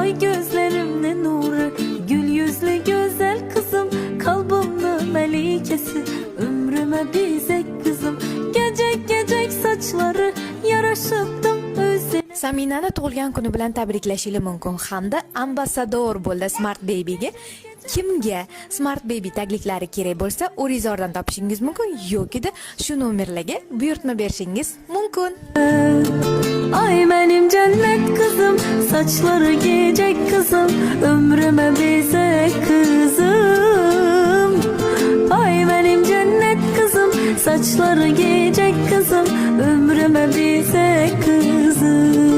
Ay gözlerimde nuru, gül yüzlü güzel kızım, kalbimde melikesi, ömrüme bizek kızım. Gecek gecek saçları yaraşıptım özü. Saminani tug'ilgan kuni bilan tabriklashingiz mumkin hamda ambassador bo'ldi Smart Baby'ga. Kimga Smart Baby tagliklari kerak bo'lsa, O'rizordan topishingiz mumkin yoki-da shu nomerlarga buyurtma berishingiz mumkin. Ay benim cennet kızım, saçları giyecek kızım, ömrüme bizek kızım. Ay benim cennet kızım, saçları giyecek kızım, ömrüme bizek kızım.